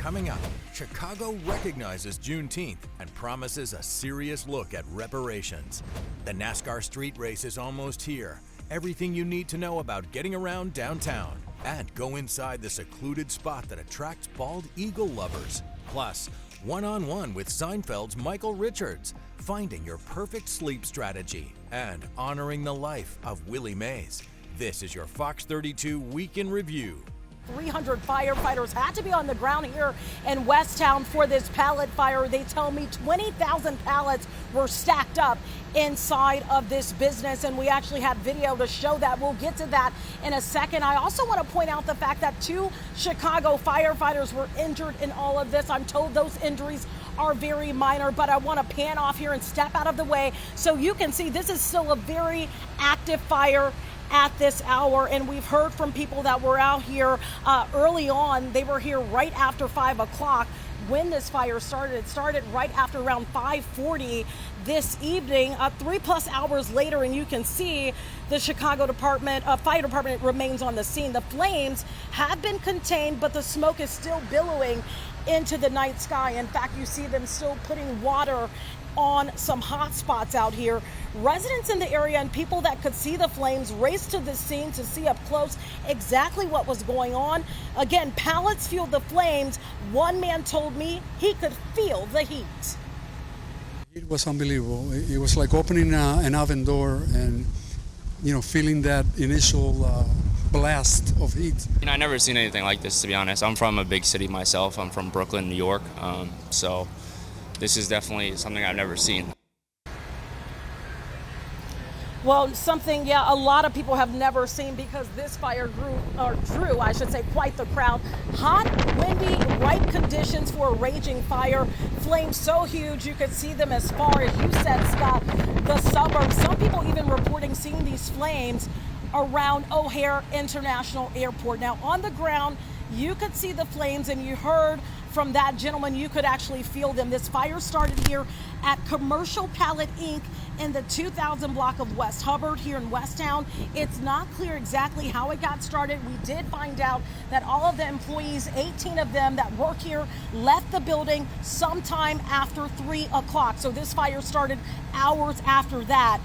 Coming up, Chicago recognizes Juneteenth and promises a serious look at reparations. The NASCAR street race is almost here. Everything you need to know about getting around downtown. And go inside the secluded spot that attracts bald eagle lovers. Plus, one-on-one with Seinfeld's Michael Richards, finding your perfect sleep strategy, and honoring the life of Willie Mays. This is your Fox 32 Week in Review. 300 firefighters had to be on the ground here in Westtown for this pallet fire. They tell me 20,000 pallets were stacked up inside of this business, and we actually have video to show that. We'll get to that in a second. I also want to point out the fact that 2 Chicago firefighters were injured in all of this. I'm told those injuries are very minor, but I want to pan off here and step out of the way so you can see this is still a very active fire at this hour, and we've heard from people that were out here early on. They were here right after 5 o'clock when this fire started. It started right after around 5:40 this evening, 3+ hours later, and you can see the Chicago Fire Department remains on the scene. The flames have been contained, but the smoke is still billowing into the night sky. In fact, you see them still putting water on some hot spots out here. Residents in the area and people that could see the flames raced to the scene to see up close exactly what was going on. Again, pallets fueled the flames. One man told me he could feel the heat. It was unbelievable. It was like opening an oven door and, feeling that initial blast of heat. I've never seen anything like this, to be honest. I'm from a big city myself. I'm from Brooklyn, New York. So this is definitely something I've never seen. Well, something, a lot of people have never seen, because this fire drew, I should say, quite the crowd. Hot, windy, right conditions for a raging fire. Flames so huge you could see them as far as you said, Scott, the suburbs. Some people even reporting seeing these flames around O'Hare International Airport. Now, on the ground, you could see the flames, and you heard from that gentleman, you could actually feel them. This fire started here at Commercial Pallet Inc. in the 2000 block of West Hubbard here in Westtown. It's not clear exactly how it got started. We did find out that all of the employees, 18 of them that work here, left the building sometime after 3 o'clock. So this fire started hours after that.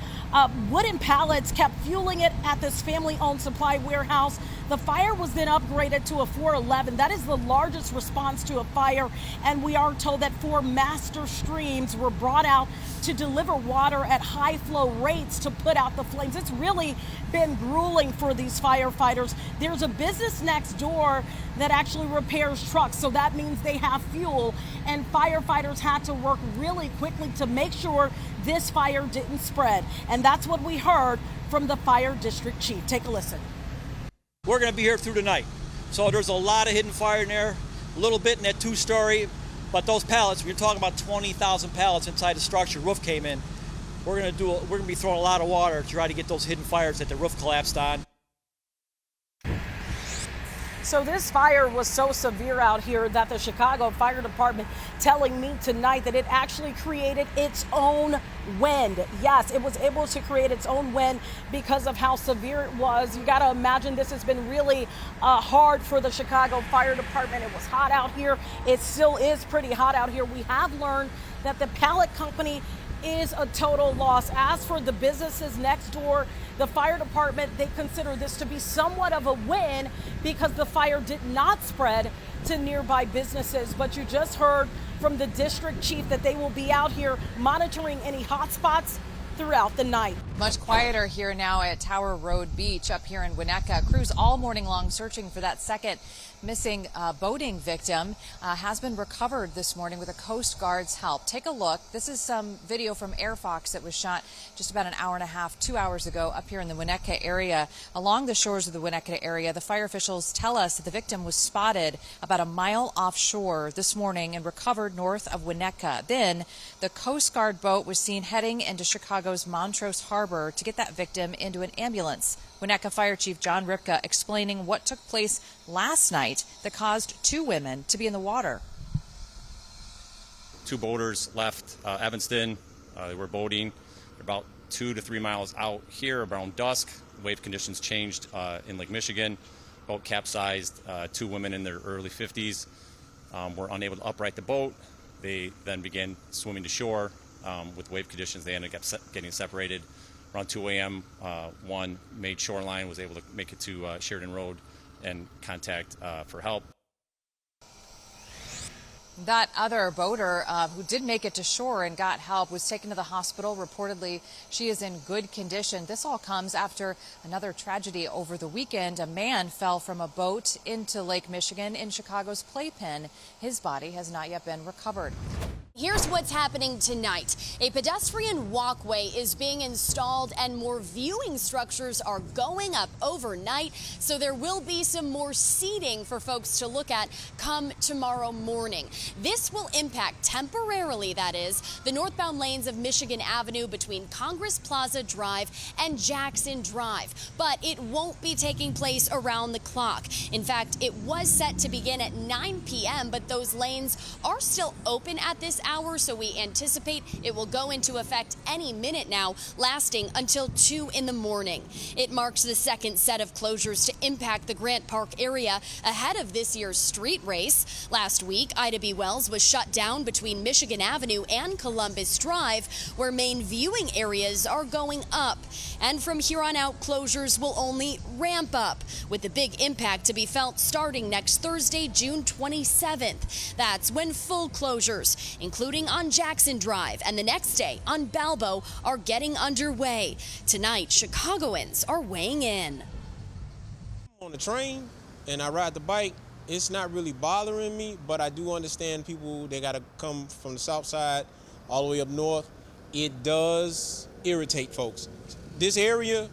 Wooden pallets kept fueling it at this family-owned supply warehouse. The fire was then upgraded to a 411. That is the largest response to a fire, and we are told that 4 master streams were brought out to deliver water at high flow rates to put out the flames. It's really been grueling for these firefighters. There's a business next door that actually repairs trucks, so that means they have fuel, and firefighters had to work really quickly to make sure this fire didn't spread. And that's what we heard from the fire district chief. Take a listen. We're going to be here through the night. So there's a lot of hidden fire in there, a little bit in that 2-story, but those pallets, we're talking about 20,000 pallets inside the structure. Roof came in. We're going to be throwing a lot of water to try to get those hidden fires that the roof collapsed on. So this fire was so severe out here that the Chicago Fire Department telling me tonight that it actually created its own wind. Yes, it was able to create its own wind because of how severe it was. You got to imagine this has been really hard for the Chicago Fire Department. It was hot out here. It still is pretty hot out here. We have learned that the pallet company is a total loss. As for the businesses next door, the fire department, they consider this to be somewhat of a win because the fire did not spread to nearby businesses. But you just heard from the district chief that they will be out here monitoring any hot spots throughout the night. Much quieter here now at Tower Road Beach up here in Winnetka. Crews all morning long searching for that second missing boating victim has been recovered this morning with the Coast Guard's help. Take a look. This is some video from Air Fox that was shot just about an hour and a half, 2 hours ago up here in the Winnetka area. Along the shores of the Winnetka area, the fire officials tell us that the victim was spotted about a mile offshore this morning and recovered north of Winnetka. Then the Coast Guard boat was seen heading into Chicago's Montrose Harbor to get that victim into an ambulance. Winnetka Fire Chief John Ripka explaining what took place last night that caused 2 women to be in the water. 2 boaters left Evanston. They were boating about 2 to 3 miles out here around dusk. Wave conditions changed in Lake Michigan. Boat capsized. 2 women in their early 50s. were unable to upright the boat. They then began swimming to shore. With wave conditions, they ended up getting separated. Around 2 a.m., one made shoreline, was able to make it to Sheridan Road and contact for help. That other boater who did make it to shore and got help was taken to the hospital. Reportedly, she is in good condition. This all comes after another tragedy over the weekend. A man fell from a boat into Lake Michigan in Chicago's Playpen. His body has not yet been recovered. Here's what's happening tonight. A pedestrian walkway is being installed and more viewing structures are going up overnight. So there will be some more seating for folks to look at come tomorrow morning. This will impact temporarily, that is, the northbound lanes of Michigan Avenue between Congress Plaza Drive and Jackson Drive. But it won't be taking place around the clock. In fact, it was set to begin at 9 p.m., but those lanes are still open at this hour, so we anticipate it will go into effect any minute now, lasting until 2 in the morning. It marks the second set of closures to impact the Grant Park area ahead of this year's street race. Last week, Ida B. Wells was shut down between Michigan Avenue and Columbus Drive, where main viewing areas are going up. And from here on out, closures will only ramp up, with the big impact to be felt starting next Thursday, June 27th. That's when full closures, including on Jackson Drive and the next day on Balbo, are getting underway. Tonight, Chicagoans are weighing in. On the train and I ride the bike, it's not really bothering me, but I do understand people, they gotta come from the south side all the way up north. It does irritate folks. This area,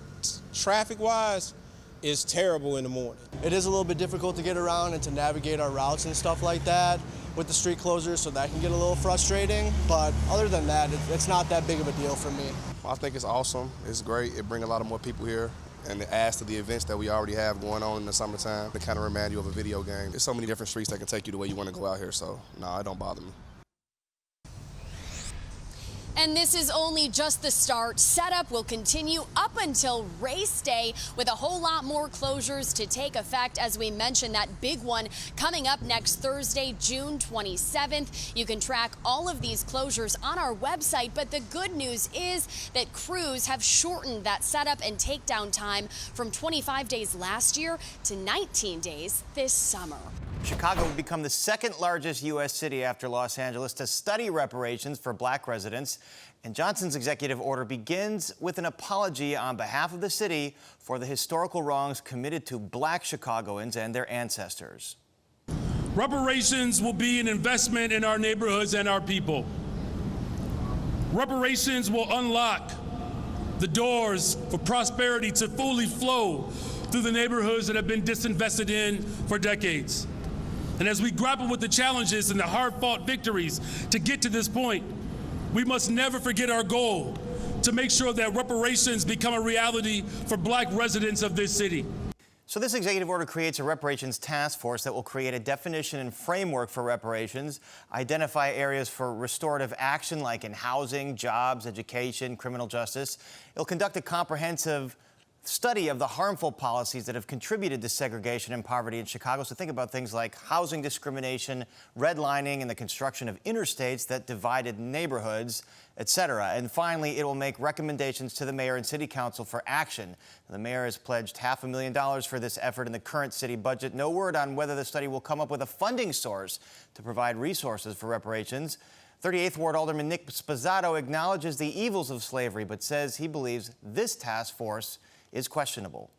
traffic-wise, is terrible in the morning. It is a little bit difficult to get around and to navigate our routes and stuff like that with the street closures, so that can get a little frustrating. But other than that, it's not that big of a deal for me. I think it's awesome. It's great. It brings a lot of more people here, and it adds to the events that we already have going on in the summertime. It kind of remind you of a video game. There's so many different streets that can take you the way you want to go out here, so no, it don't bother me. And this is only just the start. Setup will continue up until race day, with a whole lot more closures to take effect. As we mentioned, that big one coming up next Thursday, June 27th. You can track all of these closures on our website. But the good news is that crews have shortened that setup and takedown time from 25 days last year to 19 days this summer. Chicago would become the second largest U.S. city after Los Angeles to study reparations for black residents. And Johnson's executive order begins with an apology on behalf of the city for the historical wrongs committed to black Chicagoans and their ancestors. Reparations will be an investment in our neighborhoods and our people. Reparations will unlock the doors for prosperity to fully flow through the neighborhoods that have been disinvested in for decades. And as we grapple with the challenges and the hard-fought victories to get to this point, we must never forget our goal to make sure that reparations become a reality for black residents of this city. So this executive order creates a reparations task force that will create a definition and framework for reparations, identify areas for restorative action like in housing, jobs, education, criminal justice. It'll conduct a comprehensive study of the harmful policies that have contributed to segregation and poverty in Chicago. So think about things like housing discrimination, redlining, and the construction of interstates that divided neighborhoods, etc. And finally, it will make recommendations to the mayor and city council for action. The mayor has pledged $500,000 for this effort in the current city budget. No word on whether the study will come up with a funding source to provide resources for reparations. 38th Ward Alderman Nick Sposato acknowledges the evils of slavery, but says he believes this task force is questionable.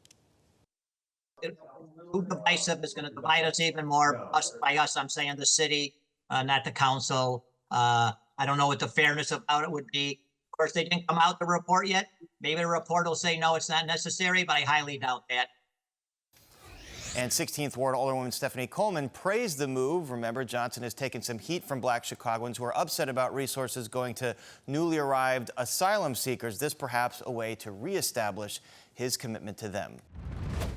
Who divisive is going to divide us even more? By us, I'm saying the city, not the council. I don't know what the fairness about it would be. Of course, they didn't come out the report yet. Maybe the report will say, no, it's not necessary, but I highly doubt that. And 16th Ward Alderwoman Stephanie Coleman praised the move. Remember, Johnson has taken some heat from black Chicagoans who are upset about resources going to newly arrived asylum seekers. This perhaps a way to reestablish his commitment to them.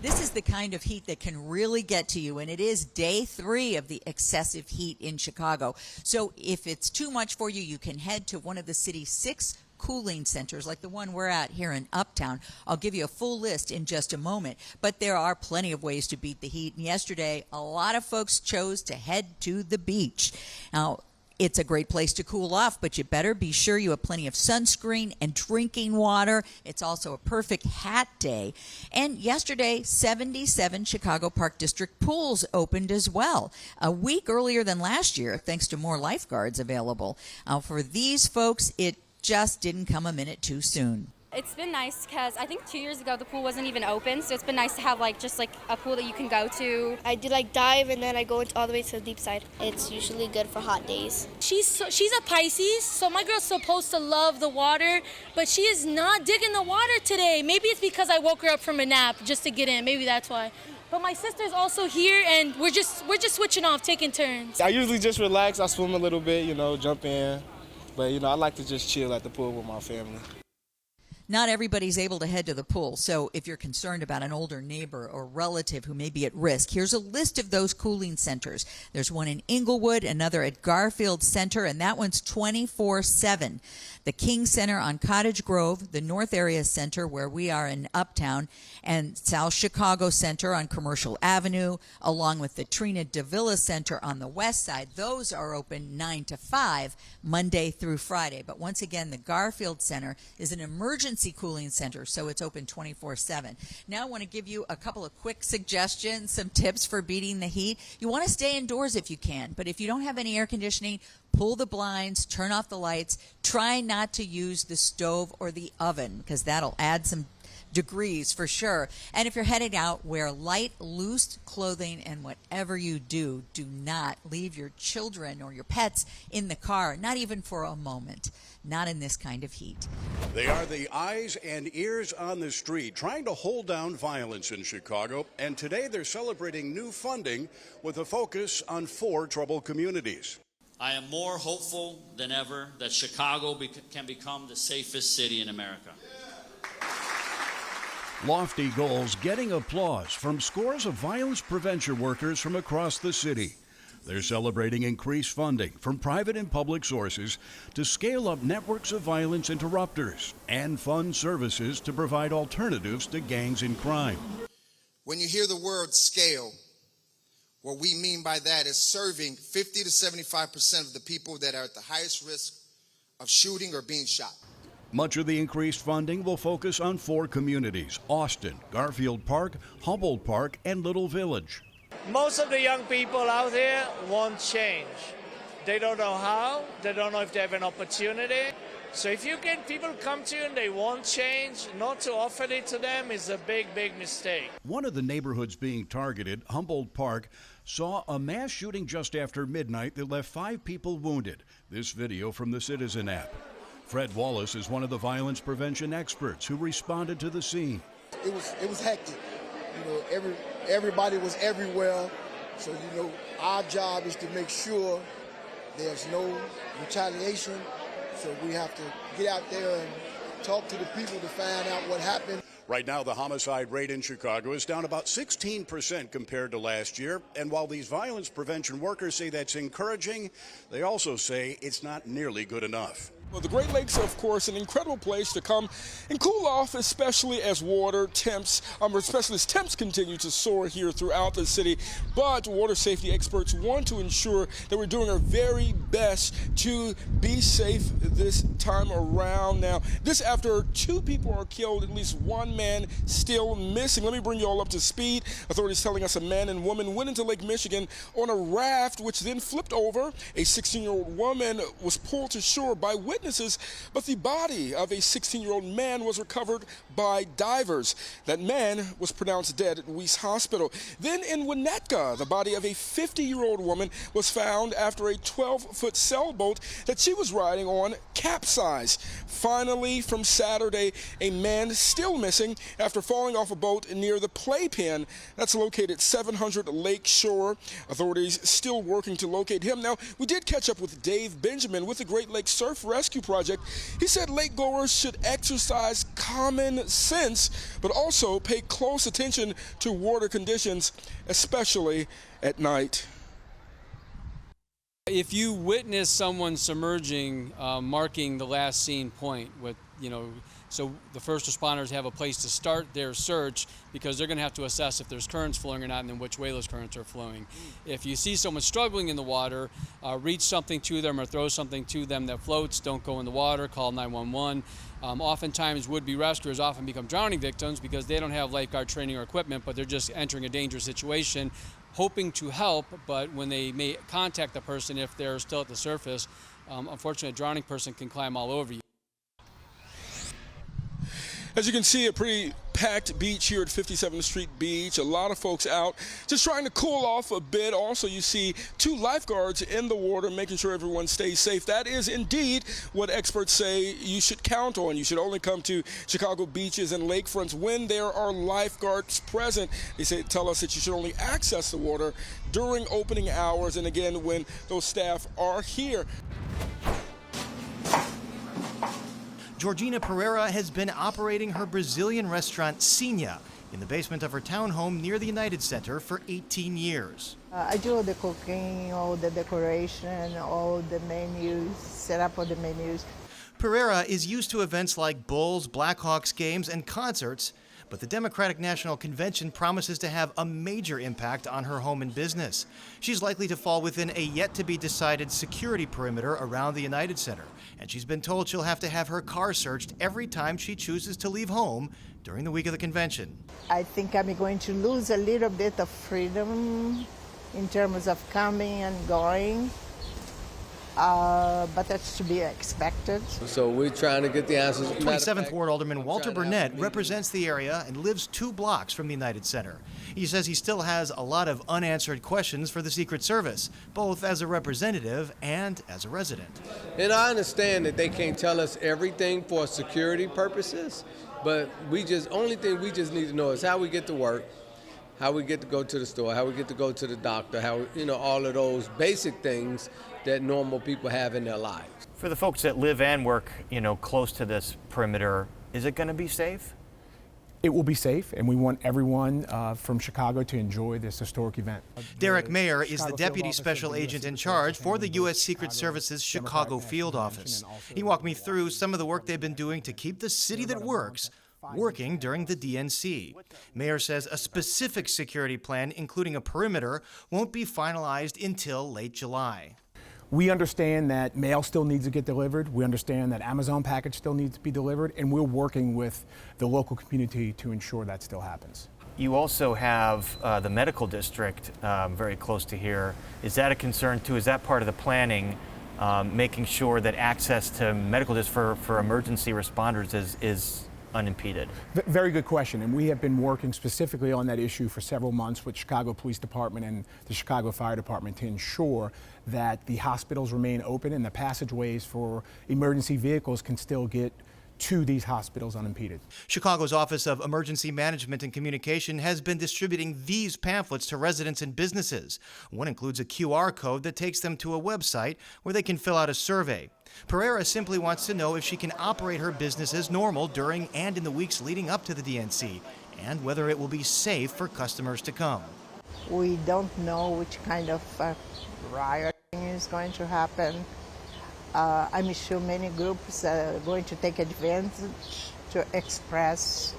This is the kind of heat that can really get to you, and it is day 3 of the excessive heat in Chicago. So if it's too much for you, you can head to one of the city's 6 cooling centers like the one we're at here in Uptown. I'll give you a full list in just a moment, but there are plenty of ways to beat the heat. And yesterday, a lot of folks chose to head to the beach. Now, it's a great place to cool off, but you better be sure you have plenty of sunscreen and drinking water. It's also a perfect hat day. And yesterday, 77 Chicago Park District pools opened as well, a week earlier than last year, thanks to more lifeguards available. For these folks, it just didn't come a minute too soon. It's been nice because I think 2 years ago the pool wasn't even open, so it's been nice to have just a pool that you can go to. I do dive and then I go all the way to the deep side. It's usually good for hot days. She's a Pisces, so my girl's supposed to love the water, but she is not digging the water today. Maybe it's because I woke her up from a nap just to get in. Maybe that's why. But my sister's also here, and we're just switching off, taking turns. I usually just relax. I swim a little bit, jump in. But, I like to just chill at the pool with my family. Not everybody's able to head to the pool, so if you're concerned about an older neighbor or relative who may be at risk, here's a list of those cooling centers. There's one in Inglewood, another at Garfield Center, and that one's 24/7. The King Center on Cottage Grove, the North Area Center where we are in Uptown, and South Chicago Center on Commercial Avenue, along with the Trina Davila Center on the west side. Those are open 9 to 5, Monday through Friday. But once again, the Garfield Center is an emergency cooling center, so it's open 24/7. Now I want to give you a couple of quick suggestions, some tips for beating the heat. You want to stay indoors if you can, but if you don't have any air conditioning, pull the blinds, turn off the lights. Try not to use the stove or the oven because that'll add some degrees for sure. And if you're heading out, wear light, loose clothing, and whatever you do, do not leave your children or your pets in the car, not even for a moment. Not in this kind of heat. They are the eyes and ears on the street, trying to hold down violence in Chicago. And today they're celebrating new funding with a focus on 4 troubled communities. I am more hopeful than ever that Chicago can become the safest city in America. Lofty goals getting applause from scores of violence prevention workers from across the city. They're celebrating increased funding from private and public sources to scale up networks of violence interrupters and fund services to provide alternatives to gangs and crime. When you hear the word scale, what we mean by that is serving 50 to 75% of the people that are at the highest risk of shooting or being shot. Much of the increased funding will focus on 4 communities: Austin, Garfield Park, Humboldt Park, and Little Village. Most of the young people out here want change. They don't know how, they don't know if they have an opportunity. So if you get people come to you and they want change, not to offer it to them is a big, big mistake. One of the neighborhoods being targeted, Humboldt Park, saw a mass shooting just after midnight that left 5 people wounded. This video from the Citizen app. Fred Wallace is one of the violence prevention experts who responded to the scene. It was hectic. Everybody was everywhere. So, our job is to make sure there's no retaliation. So we have to get out there and talk to the people to find out what happened. Right now, the homicide rate in Chicago is down about 16% compared to last year. And while these violence prevention workers say that's encouraging, they also say it's not nearly good enough. Well, the Great Lakes are, of course, an incredible place to come and cool off, especially as temps continue to soar here throughout the city. But water safety experts want to ensure that we're doing our very best to be safe this time around. Now, this after 2 people are killed, at least 1 man still missing. Let me bring you all up to speed. Authorities telling us a man and woman went into Lake Michigan on a raft, which then flipped over. A 16-year-old woman was pulled to shore by witnesses, but the body of a 16-year-old man was recovered by divers. That man was pronounced dead at Weiss Hospital. Then in Winnetka, the body of a 50-year-old woman was found after a 12-foot sailboat that she was riding on capsized. Finally, from Saturday, a man still missing after falling off a boat near the Playpen that's located 700 Lake Shore. Authorities still working to locate him. Now, we did catch up with Dave Benjamin with the Great Lakes Surf Rescue Project. He said lake goers should exercise common sense, but also pay close attention to water conditions, especially at night. If you witness someone submerging, marking the last seen point with, so the first responders have a place to start their search because they're going to have to assess if there's currents flowing or not and then which way those currents are flowing. If you see someone struggling in the water, reach something to them or throw something to them that floats. Don't go in the water, call 911. Oftentimes would-be rescuers often become drowning victims because they don't have lifeguard training or equipment, but they're just entering a dangerous situation, hoping to help, but when they may contact the person, if they're still at the surface, unfortunately a drowning person can climb all over you. As you can see, a pretty packed beach here at 57th Street Beach. A lot of folks out just trying to cool off a bit. Also, you see 2 lifeguards in the water making sure everyone stays safe. That is indeed what experts say you should count on. You should only come to Chicago beaches and lakefronts when there are lifeguards present. They tell us that you should only access the water during opening hours and again when those staff are here. Georgina Pereira has been operating her Brazilian restaurant Sinha in the basement of her townhome near the United Center for 18 years. I do all the cooking, all the decoration, all the menus, set up all the menus. Pereira is used to events like Bulls, Blackhawks games, and concerts, but the Democratic National Convention promises to have a major impact on her home and business. She's likely to fall within a yet-to-be-decided security perimeter around the United Center, and she's been told she'll have to have her car searched every time she chooses to leave home during the week of the convention. I think I'm going to lose a little bit of freedom in terms of coming and going. But that's to be expected. So we're trying to get the answers. 27th Ward Alderman Walter Burnett represents the area and lives 2 blocks from the United Center. He says he still has a lot of unanswered questions for the Secret Service, both as a representative and as a resident. And I understand that they can't tell us everything for security purposes, but only thing we just need to know is how we get to work, how we get to go to the store, how we get to go to the doctor, how, all of those basic things that normal people have in their lives. For the folks that live and work, close to this perimeter, is it going to be safe? It will be safe, and we want everyone from Chicago to enjoy this historic event. Derek Mayer is the Deputy Special Agent in charge for the U.S. Secret Service's Chicago Field Office. He walked me through some of the work they've been doing to keep the city that works working during the DNC. Mayor says a specific security plan, including a perimeter, won't be finalized until late July. We understand that mail still needs to get delivered. We understand that Amazon package still needs to be delivered, and we're working with the local community to ensure that still happens. You also have the medical district very close to here. Is that a concern too? Is that part of the planning, making sure that access to medical district for emergency responders is unimpeded? Very good question, and we have been working specifically on that issue for several months with Chicago Police Department and the Chicago Fire Department to ensure that the hospitals remain open and the passageways for emergency vehicles can still get to these hospitals unimpeded. Chicago's Office of Emergency Management and Communication has been distributing these pamphlets to residents and businesses. One includes a QR code that takes them to a website where they can fill out a survey. Pereira simply wants to know if she can operate her business as normal during and in the weeks leading up to the DNC, and whether it will be safe for customers to come. We don't know which kind of rioting is going to happen. I'm sure many groups are going to take advantage to express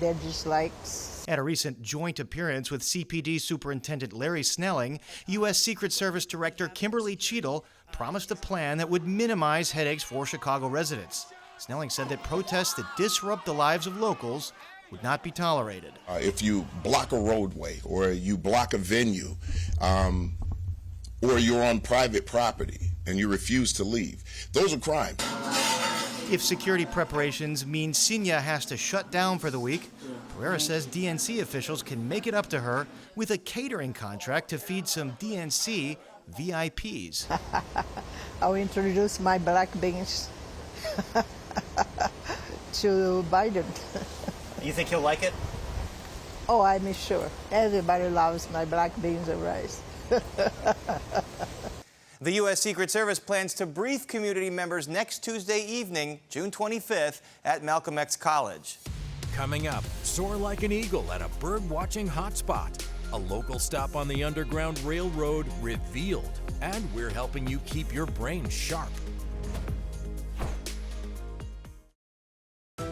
their dislikes. At a recent joint appearance with CPD Superintendent Larry Snelling, U.S. Secret Service Director Kimberly Cheadle promised a plan that would minimize headaches for Chicago residents. Snelling said that protests that disrupt the lives of locals would not be tolerated. If you block a roadway or you block a venue or you're on private property and you refuse to leave, those are crimes. If security preparations mean Sinha has to shut down for the week, Pereira says DNC officials can make it up to her with a catering contract to feed some DNC VIPs. I'll introduce my black beans to Biden. You think he'll like it? Oh, I'm sure. Everybody loves my black beans and rice. The U.S. Secret Service plans to brief community members next Tuesday evening, June 25th, at Malcolm X College. Coming up, soar like an eagle at a bird-watching hotspot. a local stop on the Underground Railroad, Revealed. And we're helping you keep your brain sharp.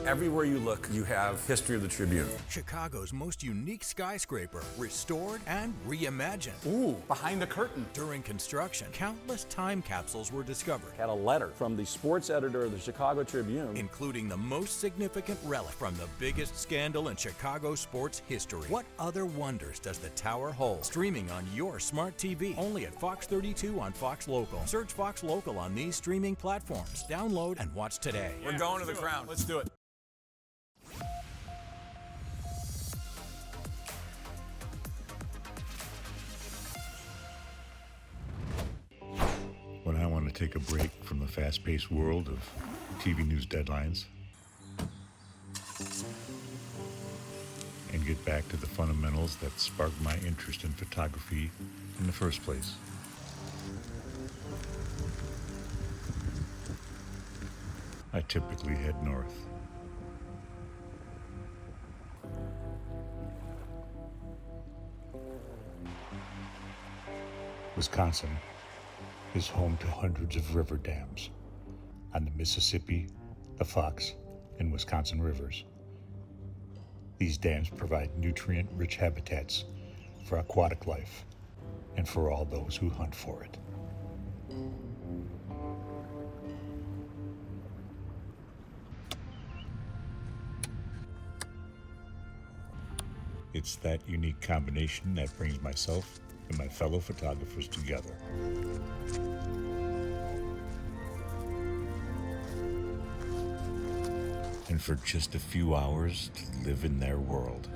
Everywhere you look, you have History of the Tribune. Chicago's most unique skyscraper, restored and reimagined. Ooh, behind the curtain. During construction, countless time capsules were discovered, Had a letter from the sports editor of the Chicago Tribune, including the most significant relic from the biggest scandal in Chicago sports history. What other wonders does the tower hold? Streaming on your smart TV, only at Fox 32 on Fox Local. Search Fox Local on these streaming platforms. Download and watch today. We're going to the Crown. Let's do it. When I want to take a break from the fast-paced world of TV news deadlines and get back to the fundamentals that sparked my interest in photography in the first place. I typically head north. Wisconsin is home to hundreds of river dams on the Mississippi, the Fox, and Wisconsin rivers. These dams provide nutrient-rich habitats for aquatic life and for all those who hunt for it. It's that unique combination that brings myself and my fellow photographers together. And for just a few hours to live in their world.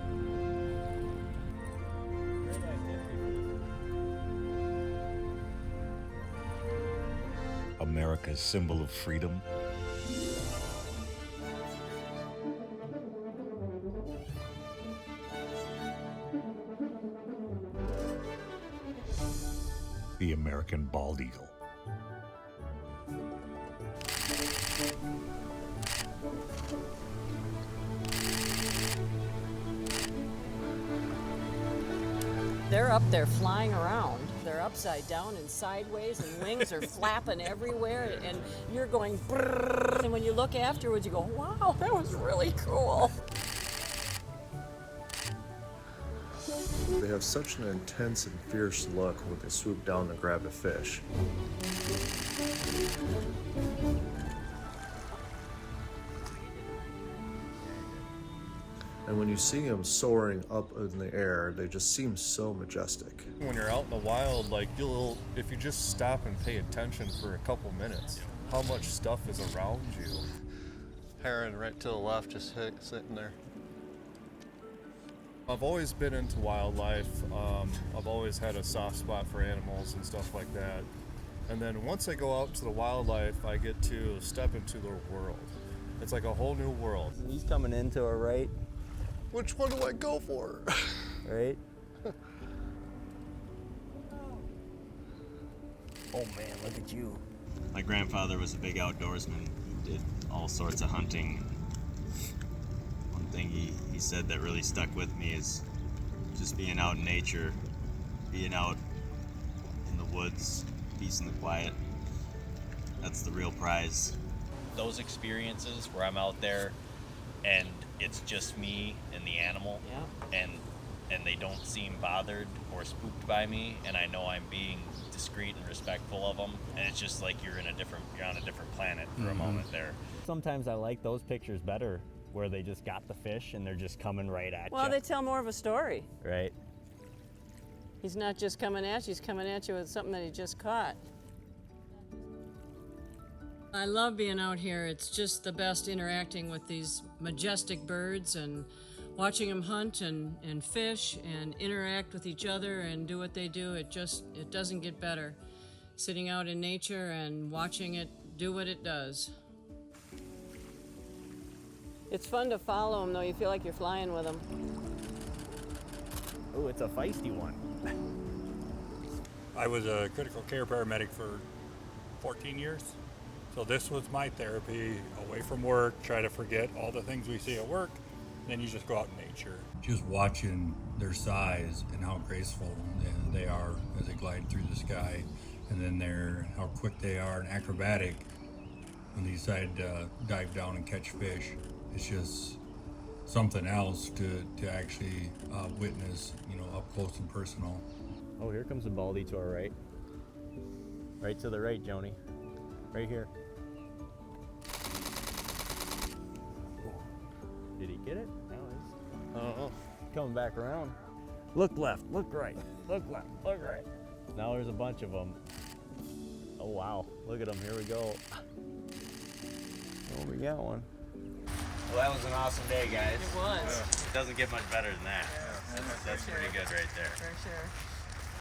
America's symbol of freedom. The American bald eagle. They're up there flying around. They're upside down and sideways, and wings are flapping everywhere, and you're going brrrr. And when you look afterwards, you go, wow, that was really cool. They have such an intense and fierce look when they swoop down to grab a fish. And when you see them soaring up in the air, they just seem so majestic. When you're out in the wild, like if you just stop and pay attention for a couple minutes, how much stuff is around you. Heron right to the left, just sitting there. I've always been into wildlife. I've always had a soft spot for animals and stuff like that. And then once I go out to the wildlife, I get to step into their world. It's like a whole new world. He's coming into a right. Which one do I go for? Right? Oh man, look at you. My grandfather was a big outdoorsman. He did all sorts of hunting. One thing he said that really stuck with me is just being out in nature, being out in the woods, peace and the quiet. That's the real prize. Those experiences where I'm out there and it's just me and the animal, and they don't seem bothered or spooked by me, and I know I'm being discreet and respectful of them, and it's just like you're on a different planet for a moment there. Sometimes I like those pictures better, where they just got the fish and they're just coming right at you. Well, they tell more of a story. Right. He's not just coming at you, he's coming at you with something that he just caught. I love being out here. It's just the best interacting with these majestic birds and watching them hunt and fish and interact with each other and do what they do. It doesn't get better. Sitting out in nature and watching it do what it does. It's fun to follow them, though. You feel like you're flying with them. Oh, it's a feisty one. I was a critical care paramedic for 14 years. So this was my therapy, away from work, try to forget all the things we see at work then you just go out in nature. Just watching their size and how graceful they are as they glide through the sky, and then how quick they are and acrobatic when they decide to dive down and catch fish. It's just something else to actually witness, up close and personal. Oh, here comes the baldy to our right. Right to the right, Joni. Right here. Did he get it? No, he's... I don't know. Coming back around. Look left, look right, look left, look right. Now there's a bunch of them. Oh, wow. Look at them. Here we go. Oh, we got one. Well, that was an awesome day, guys. It was. It doesn't get much better than that. That's pretty good right there. For sure.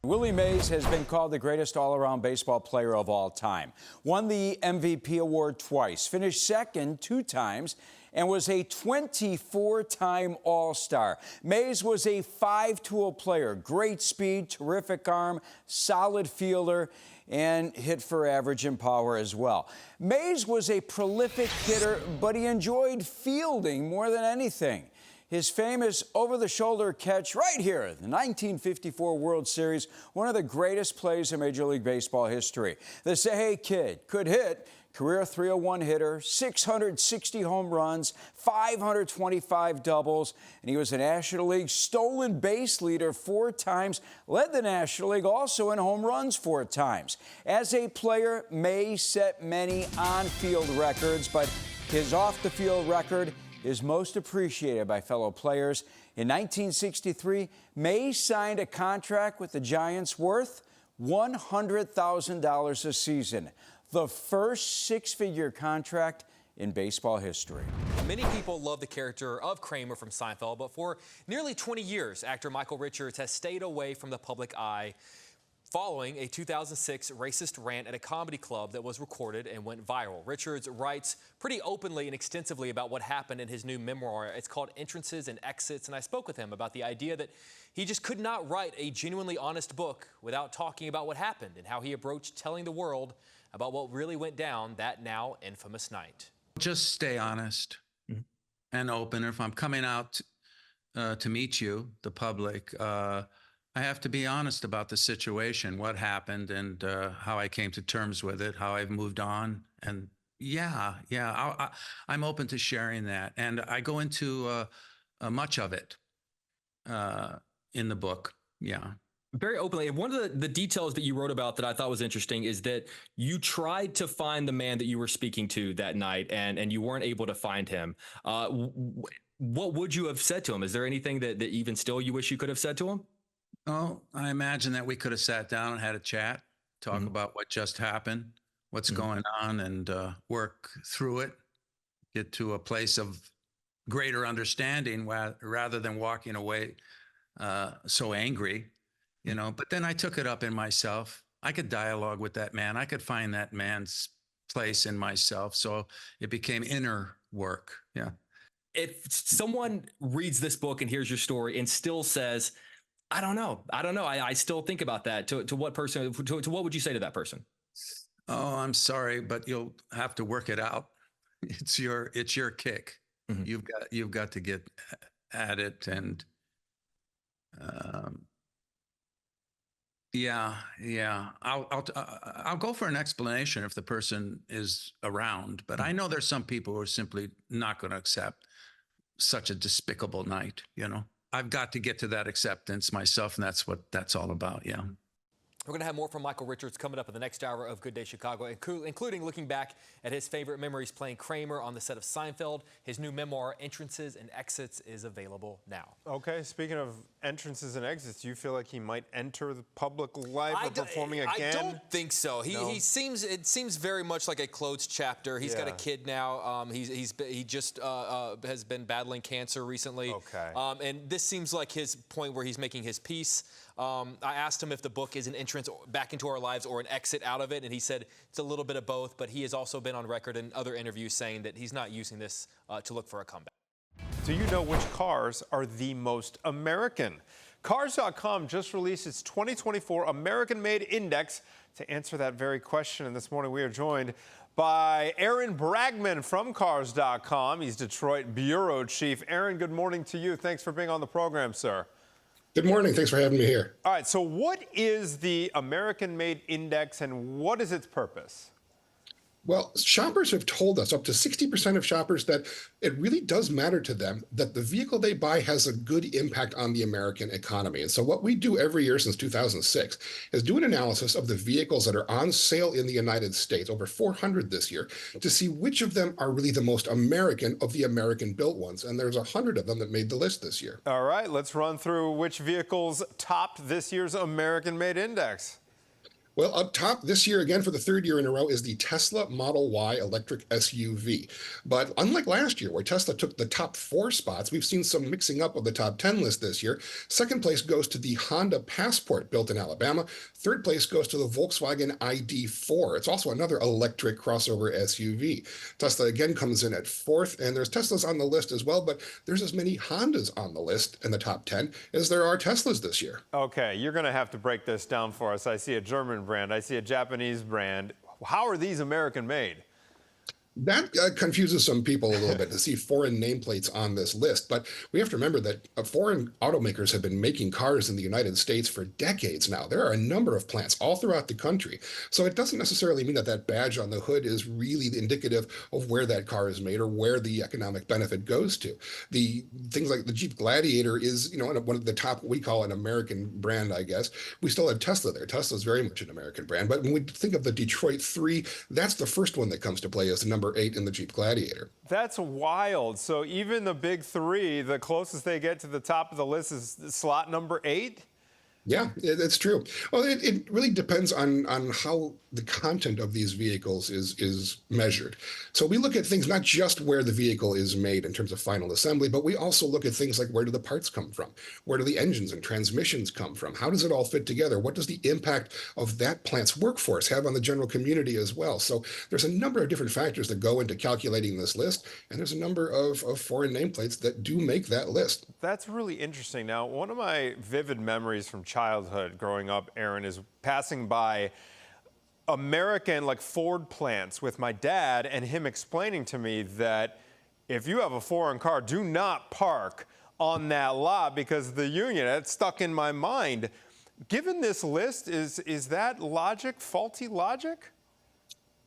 Willie Mays has been called the greatest all-around baseball player of all time. Won the MVP award twice, finished second 2 times, and was a 24-time All-Star. Mays was a 5-tool player, great speed, terrific arm, solid fielder, and hit for average and power as well. Mays was a prolific hitter, but he enjoyed fielding more than anything. His famous over-the-shoulder catch right here, the 1954 World Series, one of the greatest plays in Major League Baseball history. The Say Kid could hit, career .301 hitter, 660 home runs, 525 doubles, and he was a National League stolen base leader 4 times, led the National League also in home runs 4 times. As a player, Mays set many on-field records, but his off-the-field record is most appreciated by fellow players. In 1963, Mays signed a contract with the Giants worth $100,000 a season, the first 6-figure contract in baseball history. Many people love the character of Kramer from Seinfeld, but for nearly 20 years, actor Michael Richards has stayed away from the public eye following a 2006 racist rant at a comedy club that was recorded and went viral. Richards writes pretty openly and extensively about what happened in his new memoir. It's called Entrances and Exits, and I spoke with him about the idea that he just could not write a genuinely honest book without talking about what happened and how he approached telling the world about what really went down that now infamous night. Just stay honest and open. If I'm coming out to meet you, the public, I have to be honest about the situation, what happened, and how I came to terms with it, how I've moved on. And I'm open to sharing that. And I go into much of it in the book. Yeah. Very openly. One of the details that you wrote about that I thought was interesting is that you tried to find the man that you were speaking to that night, and you weren't able to find him. What would you have said to him? Is there anything that even still you wish you could have said to him? Oh, I imagine that we could have sat down and had a chat, talk about what just happened, what's going on, and work through it, get to a place of greater understanding rather than walking away so angry, But then I took it up in myself. I could dialogue with that man. I could find that man's place in myself. So it became inner work. Yeah. If someone reads this book and hears your story and still says, I don't know. I still think about that. To what person? To what would you say to that person? Oh, I'm sorry, but you'll have to work it out. It's your kick. You've got to get at it, and I'll go for an explanation if the person is around. But I know there's some people who are simply not going to accept such a despicable night. I've got to get to that acceptance myself, and that's what that's all about, yeah. We're going to have more from Michael Richards coming up in the next hour of Good Day Chicago, including looking back at his favorite memories playing Kramer on the set of Seinfeld. His new memoir, Entrances and Exits, is available now. Okay, speaking of entrances and exits, do you feel like he might enter the public life of performing again? I don't think so. It seems very much like a closed chapter. He's got a kid now. He just has been battling cancer recently. Okay. And this seems like his point where he's making his peace. I asked him if the book is an entrance back into our lives or an exit out of it, and he said it's a little bit of both, but he has also been on record in other interviews saying that he's not using this to look for a comeback. Do you know which cars are the most American? Cars.com just released its 2024 American-Made Index to answer that very question, and this morning we are joined by Aaron Bragman from Cars.com. He's Detroit Bureau Chief. Aaron, good morning to you. Thanks for being on the program, sir. Good morning. Thanks for having me here. All right, so what is the American Made Index and what is its purpose? Well, shoppers have told us, up to 60% of shoppers, that it really does matter to them that the vehicle they buy has a good impact on the American economy. And so what we do every year since 2006 is do an analysis of the vehicles that are on sale in the United States, over 400 this year, to see which of them are really the most American of the American-built ones. And there's 100 of them that made the list this year. All right, let's run through which vehicles topped this year's American Made Index. Well, up top this year, again for the third year in a row, is the Tesla Model Y electric SUV. But unlike last year, where Tesla took the top 4 spots, we've seen some mixing up of the top 10 list this year. Second place goes to the Honda Passport, built in Alabama. Third place goes to the Volkswagen ID4. It's also another electric crossover SUV. Tesla again comes in at 4th, and there's Teslas on the list as well, but there's as many Hondas on the list in the top 10 as there are Teslas this year. Okay, you're going to have to break this down for us. I see a German brand. I see a Japanese brand. How are these American made? That confuses some people a little bit to see foreign nameplates on this list, but we have to remember that foreign automakers have been making cars in the United States for decades now. There are a number of plants all throughout the country, so it doesn't necessarily mean that that badge on the hood is really indicative of where that car is made or where the economic benefit goes to. The things like the Jeep Gladiator is, one of the top, we call an American brand, I guess. We still have Tesla there. Tesla is very much an American brand, but when we think of the Detroit 3, that's the first one that comes to play as the number 8 in the Jeep Gladiator. That's wild. So even the big 3, the closest they get to the top of the list is slot number 8? Yeah, it's true. Well, it really depends on how the content of these vehicles is measured. So we look at things not just where the vehicle is made in terms of final assembly, but we also look at things like where do the parts come from? Where do the engines and transmissions come from? How does it all fit together? What does the impact of that plant's workforce have on the general community as well? So there's a number of different factors that go into calculating this list, and there's a number of foreign nameplates that do make that list. That's really interesting. Now, one of my vivid memories from childhood growing up, Aaron, is passing by American Ford plants with my dad and him explaining to me that if you have a foreign car, do not park on that lot because the union, that's stuck in my mind. Given this list, is that logic faulty logic?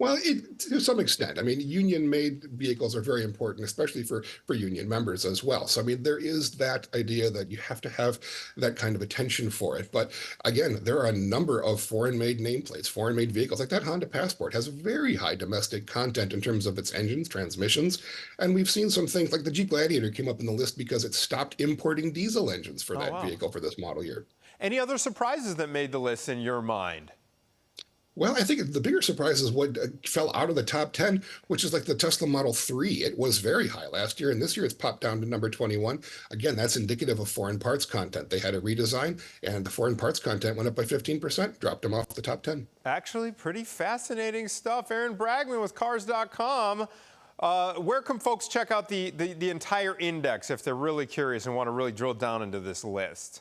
Well, to some extent. I mean, union-made vehicles are very important, especially for union members as well. So, I mean, there is that idea that you have to have that kind of attention for it. But again, there are a number of foreign-made nameplates, foreign-made vehicles. Like that Honda Passport has very high domestic content in terms of its engines, transmissions. And we've seen some things like the Jeep Gladiator came up in the list because it stopped importing diesel engines for that vehicle for this model year. Any other surprises that made the list in your mind? Well, I think the bigger surprise is what fell out of the top 10, which is like the Tesla Model 3. It was very high last year, and this year it's popped down to number 21. Again, that's indicative of foreign parts content. They had a redesign, and the foreign parts content went up by 15%, dropped them off the top 10. Actually, pretty fascinating stuff. Aaron Bragman with Cars.com. Where can folks check out the entire index if they're really curious and want to really drill down into this list?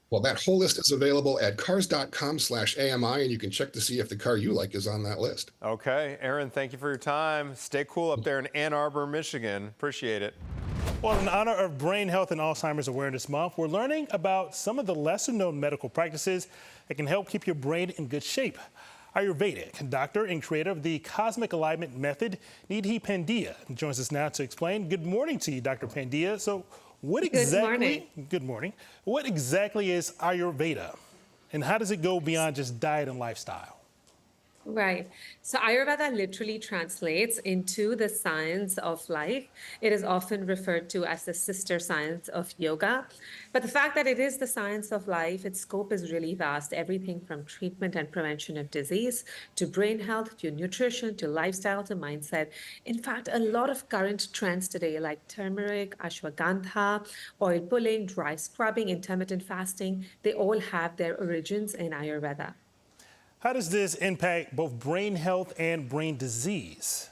Well, that whole list is available at cars.com/AMI, and you can check to see if the car you like is on that list. Okay. Aaron, thank you for your time. Stay cool up there in Ann Arbor, Michigan. Appreciate it. Well, in honor of Brain Health and Alzheimer's Awareness Month, we're learning about some of the lesser-known medical practices that can help keep your brain in good shape. Ayurvedic doctor and creator of the Cosmic Alignment Method, Nidhi Pandya, joins us now to explain. Good morning to you, Dr. Pandya. So, Good morning. What exactly is Ayurveda, and how does it go beyond just diet and lifestyle? Right. So Ayurveda literally translates into the science of life. It is often referred to as the sister science of yoga. But the fact that it is the science of life, its scope is really vast. Everything from treatment and prevention of disease to brain health, to nutrition, to lifestyle, to mindset. In fact, a lot of current trends today like turmeric, ashwagandha, oil pulling, dry scrubbing, intermittent fasting, they all have their origins in Ayurveda. How does this impact both brain health and brain disease?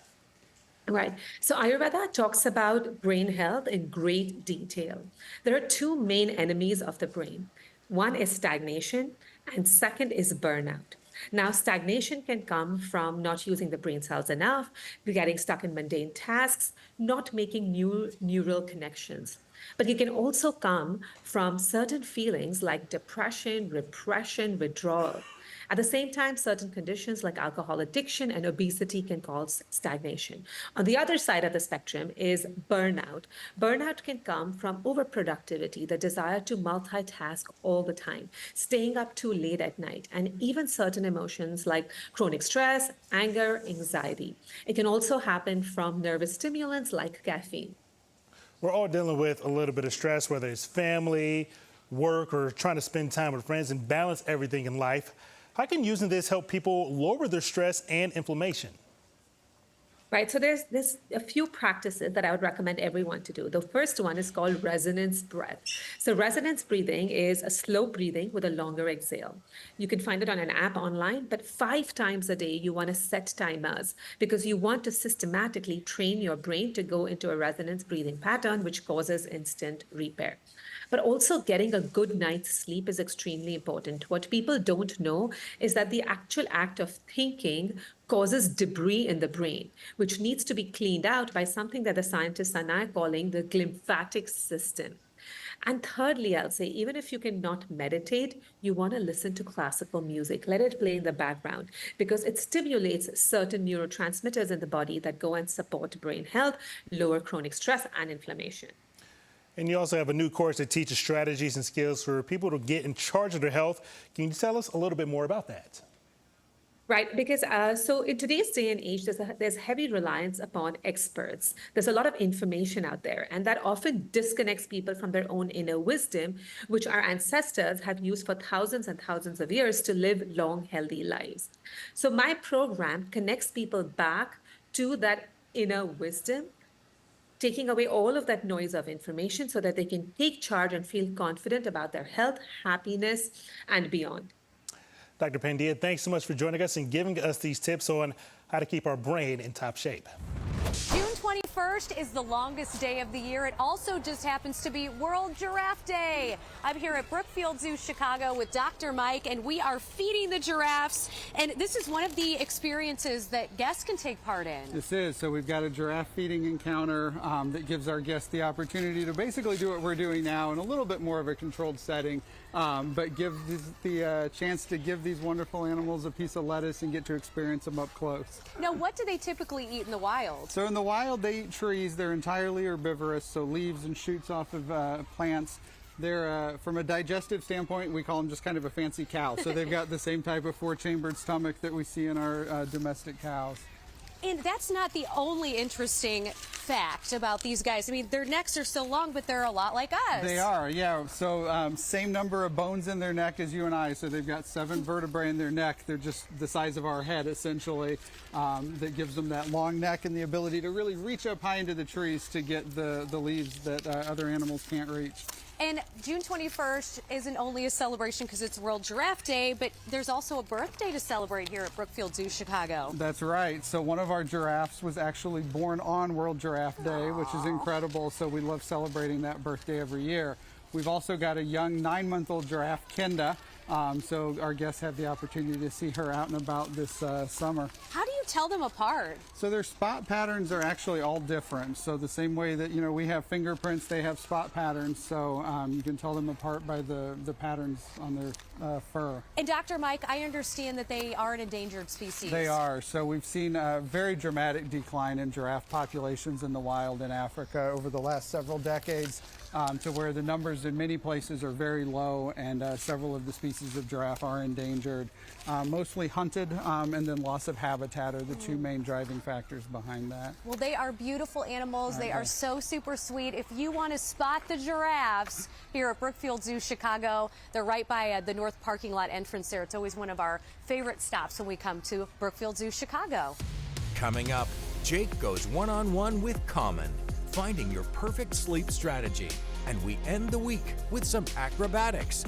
Right. So Ayurveda talks about brain health in great detail. There are two main enemies of the brain. One is stagnation, and second is burnout. Now, stagnation can come from not using the brain cells enough, getting stuck in mundane tasks, not making new neural connections. But it can also come from certain feelings like depression, repression, withdrawal. At the same time, certain conditions like alcohol addiction and obesity can cause stagnation. On the other side of the spectrum is burnout. Burnout can come from overproductivity, the desire to multitask all the time, staying up too late at night, and even certain emotions like chronic stress, anger, anxiety. It can also happen from nervous stimulants like caffeine. We're all dealing with a little bit of stress, whether it's family, work, or trying to spend time with friends and balance everything in life. How can using this help people lower their stress and inflammation? Right, so there's a few practices that I would recommend everyone to do. The first one is called resonance breath. So resonance breathing is a slow breathing with a longer exhale. You can find it on an app online, but 5 times a day you want to set timers because you want to systematically train your brain to go into a resonance breathing pattern, which causes instant repair. But also getting a good night's sleep is extremely important. What people don't know is that the actual act of thinking causes debris in the brain, which needs to be cleaned out by something that the scientists are now calling the glymphatic system. And thirdly, I'll say, even if you cannot meditate, you want to listen to classical music. Let it play in the background because it stimulates certain neurotransmitters in the body that go and support brain health, lower chronic stress and inflammation. And you also have a new course that teaches strategies and skills for people to get in charge of their health. Can you tell us a little bit more about that? Right, because so in today's day and age, there's heavy reliance upon experts. There's a lot of information out there, and that often disconnects people from their own inner wisdom, which our ancestors have used for thousands and thousands of years to live long, healthy lives. So my program connects people back to that inner wisdom, taking away all of that noise of information so that they can take charge and feel confident about their health, happiness, and beyond. Dr. Pandya, thanks so much for joining us and giving us these tips on how to keep our brain in top shape. June 21st is the longest day of the year. It also just happens to be World Giraffe Day. I'm here at Brookfield Zoo, Chicago with Dr. Mike, and we are feeding the giraffes. And this is one of the experiences that guests can take part in. This is. So we've got a giraffe feeding encounter that gives our guests the opportunity to basically do what we're doing now in a little bit more of a controlled setting, but give the chance to give these wonderful animals a piece of lettuce and get to experience them up close. Now, what do they typically eat in the wild? So in the wild, they eat trees. They're entirely herbivorous, so leaves and shoots off of plants. They're, from a digestive standpoint, we call them just kind of a fancy cow. So they've got the same type of 4-chambered stomach that we see in our domestic cows. And that's not the only interesting fact about these guys. I mean, their necks are so long, but they're a lot like us. They are, yeah. So same number of bones in their neck as you and I. So they've got 7 vertebrae in their neck. They're just the size of our head, essentially. That gives them that long neck and the ability to really reach up high into the trees to get the leaves that other animals can't reach. And June 21st isn't only a celebration because it's World Giraffe Day, but there's also a birthday to celebrate here at Brookfield Zoo, Chicago. That's right. So one of our giraffes was actually born on World Giraffe Day, which is incredible. So we love celebrating that birthday every year. We've also got a young 9-month-old giraffe, Kenda. So our guests have the opportunity to see her out and about this summer. How do you tell them apart? So their spot patterns are actually all different. So the same way that, you know, we have fingerprints, they have spot patterns. So you can tell them apart by the patterns on their fur. And Dr. Mike, I understand that they are an endangered species. They are. So we've seen a very dramatic decline in giraffe populations in the wild in Africa over the last several decades. To where the numbers in many places are very low, and several of the species of giraffe are endangered. Mostly hunted, and then loss of habitat are the 2 main driving factors behind that. Well, they are beautiful animals. They are so super sweet. If you want to spot the giraffes here at Brookfield Zoo, Chicago, they're right by the north parking lot entrance there. It's always one of our favorite stops when we come to Brookfield Zoo, Chicago. Coming up, Jake goes one-on-one with Common, finding your perfect sleep strategy. And we end the week with some acrobatics.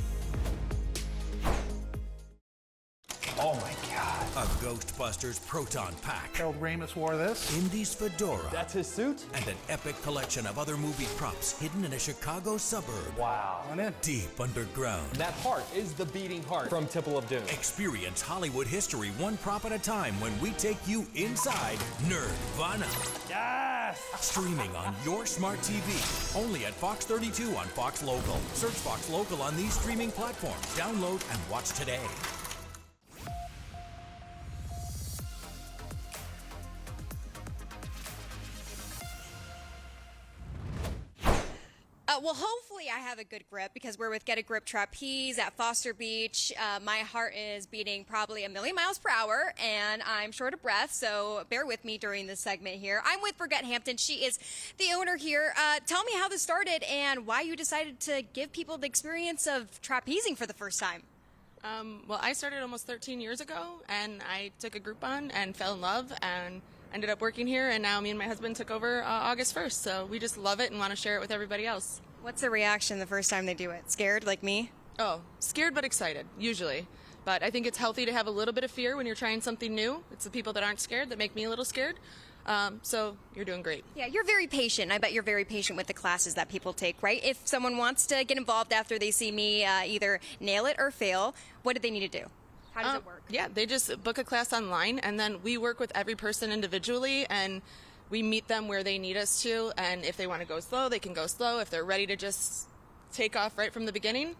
Oh my God. A Ghostbusters Proton Pack. Harold Ramis wore this. Indy's fedora. That's his suit? And an epic collection of other movie props hidden in a Chicago suburb. Wow. Deep underground. And that heart is the beating heart from Temple of Doom. Experience Hollywood history one prop at a time when we take you inside Nerdvana. Yes! Streaming on your smart TV. Only at Fox 32 on Fox Local. Search Fox Local on these streaming platforms. Download and watch today. Well, hopefully I have a good grip because we're with Get a Grip Trapeze at Foster Beach. My heart is beating probably 1,000,000 miles per hour, and I'm short of breath, so bear with me during this segment here. I'm with Forget Hampton. She is the owner here. Tell me how this started and why you decided to give people the experience of trapezing for the first time. Well, I started almost 13 years ago, and I took a Groupon and fell in love and ended up working here, and now me and my husband took over August 1st, so we just love it and want to share it with everybody else. What's the reaction the first time they do it? Scared like me? Oh, scared but excited, usually. But I think it's healthy to have a little bit of fear when you're trying something new. It's the people that aren't scared that make me a little scared. So you're doing great. Yeah, you're very patient. I bet you're very patient with the classes that people take, right? If someone wants to get involved after they see me either nail it or fail, what do they need to do? How does it work? Yeah, they just book a class online, and then we work with every person individually, and we meet them where they need us to. And if they want to go slow, they can go slow. If they're ready to just take off right from the beginning,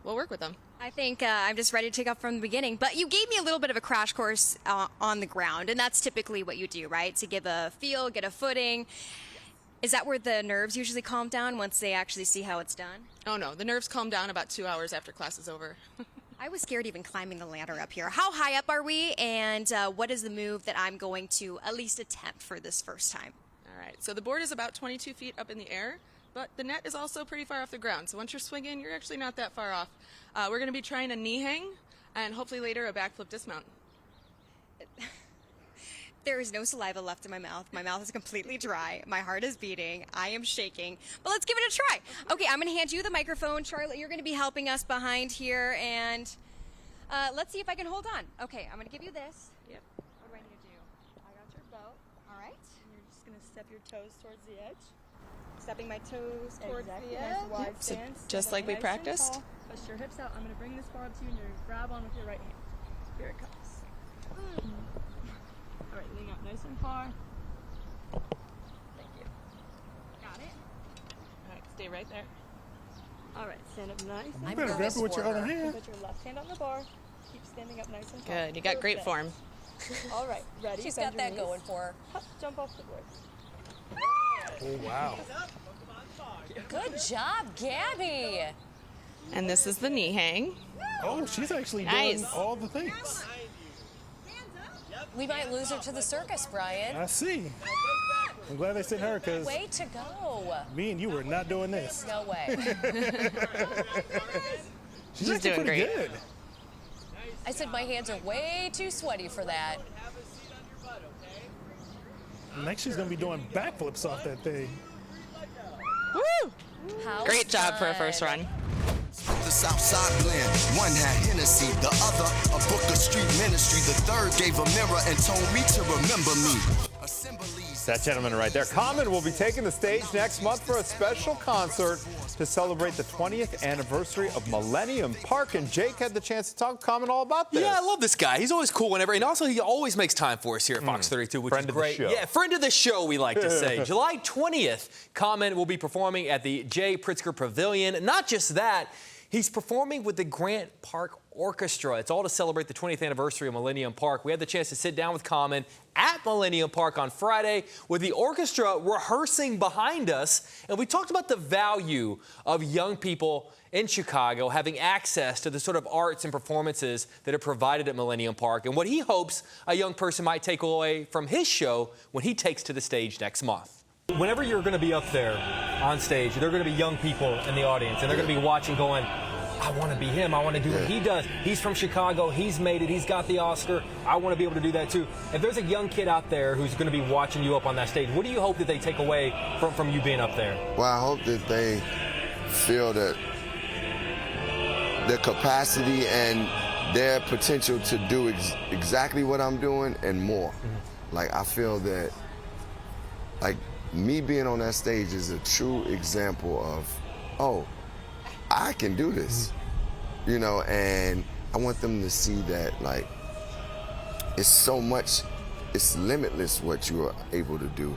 we'll work with them. I think I'm just ready to take off from the beginning. But you gave me a little bit of a crash course on the ground, and that's typically what you do, right? To give a feel, get a footing. Is that where the nerves usually calm down once they actually see how it's done? Oh, no. The nerves calm down about 2 hours after class is over. I was scared even climbing the ladder up here. How high up are we, and what is the move that I'm going to at least attempt for this first time? All right. So the board is about 22 feet up in the air, but the net is also pretty far off the ground. So once you're swinging, you're actually not that far off. We're going to be trying a knee hang and hopefully later a backflip dismount. There is no saliva left in my mouth. My mouth is completely dry. My heart is beating. I am shaking. But let's give it a try. Okay, I'm going to hand you the microphone. Charlotte, you're going to be helping us behind here. And let's see if I can hold on. Okay, I'm going to give you this. Yep. What do I need to do? I got your boat. All right. And you're just going to step your toes towards the edge. Stepping my toes towards Exactly. the edge. Nice wide So stance. just Stand like we up nice and practiced? tall. Push your hips out. I'm going to bring this bar up to you and you're going to grab on with your right hand. Here it comes. All right, lean out nice and far. Thank you. Got it. All right, stay right there. All right, stand up nice and You better grab it with your other hand. Put your left hand on the bar. Keep standing up nice and tall. Good. You got great Perfect. form. All right, ready? She's Bend got that your going knees. for her. Hup, jump off the board. Oh, wow. Good job, Gabby. And this is the knee hang. Oh, she's actually Nice. doing all the things. We might lose her to the circus, Brian. I see. I'm glad they sent her because Way to go. me and you were not doing this. No way. She's actually doing pretty great. good. I said my hands are way too sweaty for that. Next, she's going to be doing backflips off that thing. Woo! How Great job for a first fun. run. The Southside blend. One had Hennessy, the other a book of street ministry. The third gave a mirror and told me to remember me. That gentleman right there. Common will be taking the stage next month for a special concert to celebrate the 20th anniversary of Millennium Park. And Jake had the chance to talk to Common all about this. Yeah, I love this guy. He's always cool whenever, and also he always makes time for us here at Fox 32, which Friend is of the great. show. Yeah, friend of the show, we like to say. July 20th, Common will be performing at the J. Pritzker Pavilion. Not just that, he's performing with the Grant Park Orchestra. It's all to celebrate the 20th anniversary of Millennium Park. We had the chance to sit down with Common at Millennium Park on Friday with the orchestra rehearsing behind us. And we talked about the value of young people in Chicago having access to the sort of arts and performances that are provided at Millennium Park and what he hopes a young person might take away from his show when he takes to the stage next month. Whenever you're going to be up there on stage, there are going to be young people in the audience, and they're going to be watching going, I want to be him. I want to do what he does. He's from Chicago. He's made it. He's got the Oscar. I want to be able to do that too. If there's a young kid out there who's going to be watching you up on that stage, what do you hope that they take away from you being up there? Well, I hope that they feel that their capacity and their potential to do exactly what I'm doing and more. Like, I feel that, like, me being on that stage is a true example of, oh, I can do this, you know, and I want them to see that, like, it's so much, it's limitless what you are able to do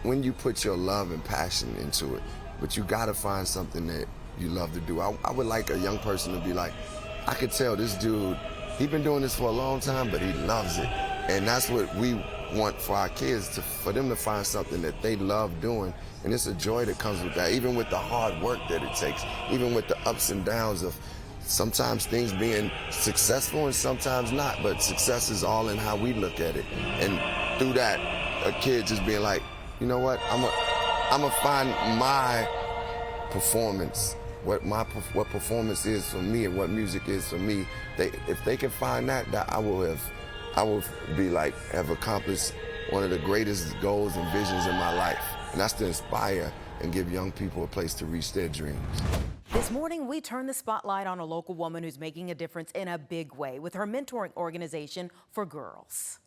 when you put your love and passion into it. But you gotta find something that you love to do. I would like a young person to be like, I could tell this dude, he's been doing this for a long time, but he loves it. And that's what we want for our kids, for them to find something that they love doing. And it's a joy that comes with that, even with the hard work that it takes, even with the ups and downs of sometimes things being successful and sometimes not, but success is all in how we look at it. And through that, a kid just being like, you know what, I'm gonna find my performance, what performance is for me and what music is for me. If they can find that I will be like, have accomplished one of the greatest goals and visions in my life. And that's to inspire and give young people a place to reach their dreams. This morning, we turn the spotlight on a local woman who's making a difference in a big way with her mentoring organization for girls.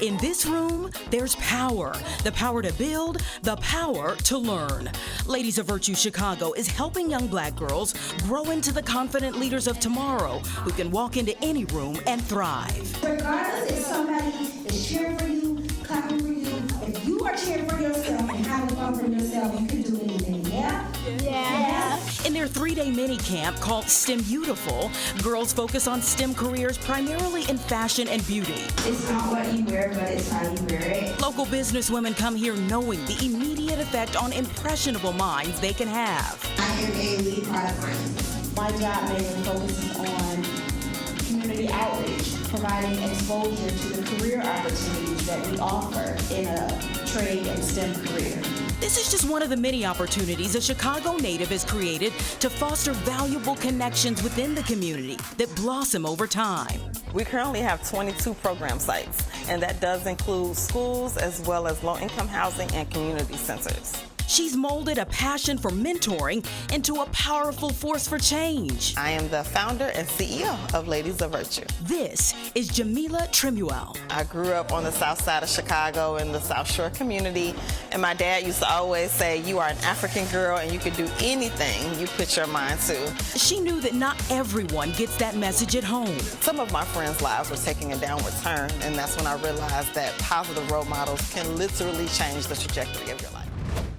In this room, there's power. The power to build, the power to learn. Ladies of Virtue Chicago is helping young Black girls grow into the confident leaders of tomorrow who can walk into any room and thrive. Regardless if somebody is cheering for you, clapping for you, if you are cheering for yourself and having fun for yourself, you can do anything, yeah? Yeah. In their 3-day mini camp called STEM Beautiful, girls focus on STEM careers primarily in fashion and beauty. It's not what you wear, but it's how you wear it. Local businesswomen come here knowing the immediate effect on impressionable minds they can have. I am a lead product scientist. My job mainly focuses on community outreach, providing exposure to the career opportunities that we offer in a trade and STEM career. This is just one of the many opportunities a Chicago native has created to foster valuable connections within the community that blossom over time. We currently have 22 program sites, and that does include schools as well as low-income housing and community centers. She's molded a passion for mentoring into a powerful force for change. I am the founder and CEO of Ladies of Virtue. This is Jamila Tremuel. I grew up on the south side of Chicago in the South Shore community, and my dad used to always say, you are an African girl and you can do anything you put your mind to. She knew that not everyone gets that message at home. Some of my friends' lives were taking a downward turn, and that's when I realized that positive role models can literally change the trajectory of your life.